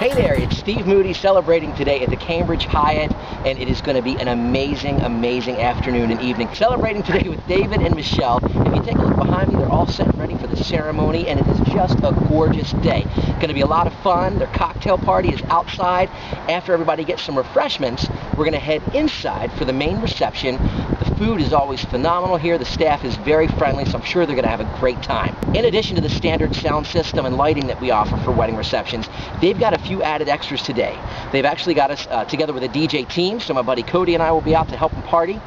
Hey there, it's Steve Moody celebrating today at the Cambridge Hyatt, and it is going to be an amazing, amazing afternoon and evening. Celebrating today with David and Michelle. If you take a look behind me, they're all set and ready for the ceremony, and it is just a gorgeous day. Going to be a lot of fun. Their cocktail party is outside. After everybody gets some refreshments, we're going to head inside for the main reception. The food is always phenomenal here. The staff is very friendly, so I'm sure they're going to have a great time. In addition to the standard sound system and lighting that we offer for wedding receptions, they've got a few added extras today. They've actually got us together with a DJ team, so my buddy Cody and I will be out to help them party.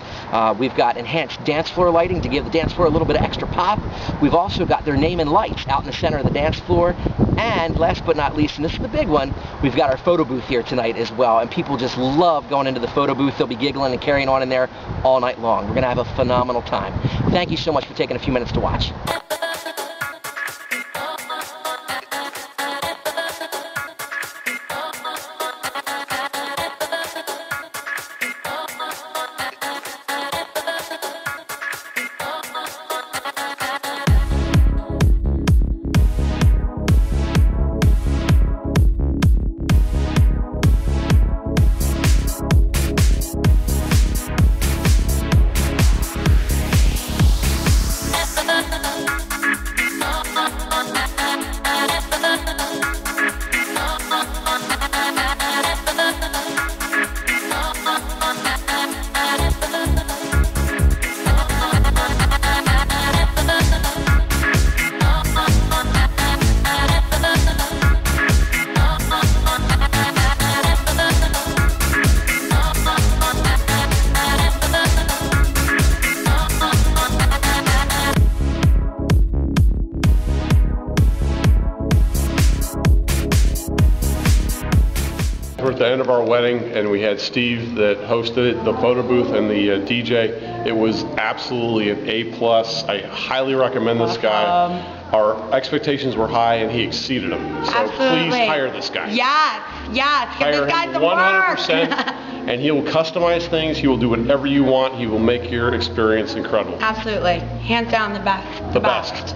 We've got enhanced dance floor lighting to give the dance floor a little bit of extra pop. We've also got their name and lights out in the center of the dance floor. And last but not least, and this is the big one, we've got our photo booth here tonight as well. And people just love going into the photo booth. They'll be giggling and carrying on in there all night long. We're going to have a phenomenal time. Thank you so much for taking a few minutes to watch. We're at the end of our wedding, and we had Steve that hosted it, the photo booth and the DJ. It was absolutely an A+. I highly recommend this guy. Our expectations were high, and he exceeded them. So absolutely. Please hire this guy. Yes. Give this guy some 100%, work. and he will customize things. He will do whatever you want. He will make your experience incredible. Absolutely. Hands down the best. The best.